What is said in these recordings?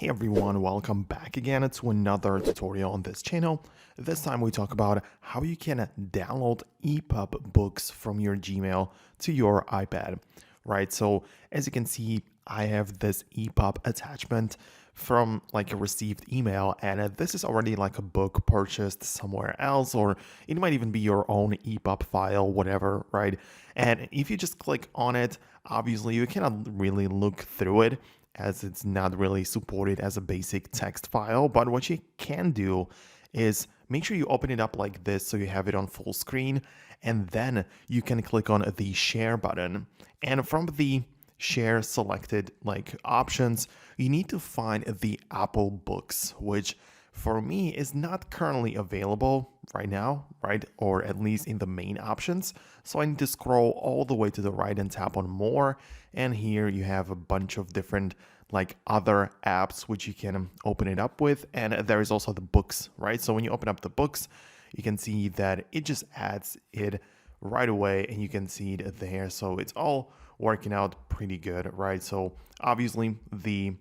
Hey everyone, welcome back again to another tutorial on this channel. This time we talk about how you can download ePub books from your Gmail to your iPad, right? So as you can see, I have this ePub attachment from like a received email, and this is already like a book purchased somewhere else, or it might even be your own ePub file, whatever, right? And if you just click on it, obviously you cannot really look through it as it's not really supported as a basic text file. But what you can do is make sure you open it up like this so you have it on full screen, and then you can click on the share button. And from the share selected like options, you need to find the Apple Books, which for me is not currently available right now, right? Or at least in the main options. So I need to scroll all the way to the right and tap on more. And here you have a bunch of different like other apps which you can open it up with. And there is also the books, right? So when you open up the books, you can see that it just adds it right away and you can see it there. So it's all working out pretty good, right? So obviously the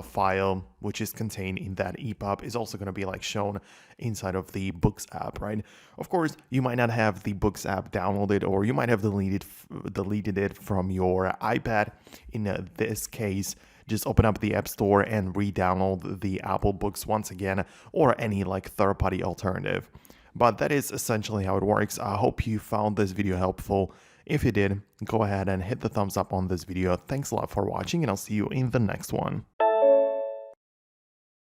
file which is contained in that EPUB is also going to be like shown inside of the Books app, right? Of course, you might not have the Books app downloaded, or you might have deleted it from your iPad. In this case, just open up the App Store and re-download the Apple Books once again, or any like third-party alternative. But that is essentially how it works. I hope you found this video helpful. If you did, go ahead and hit the thumbs up on this video. Thanks a lot for watching, and I'll see you in the next one.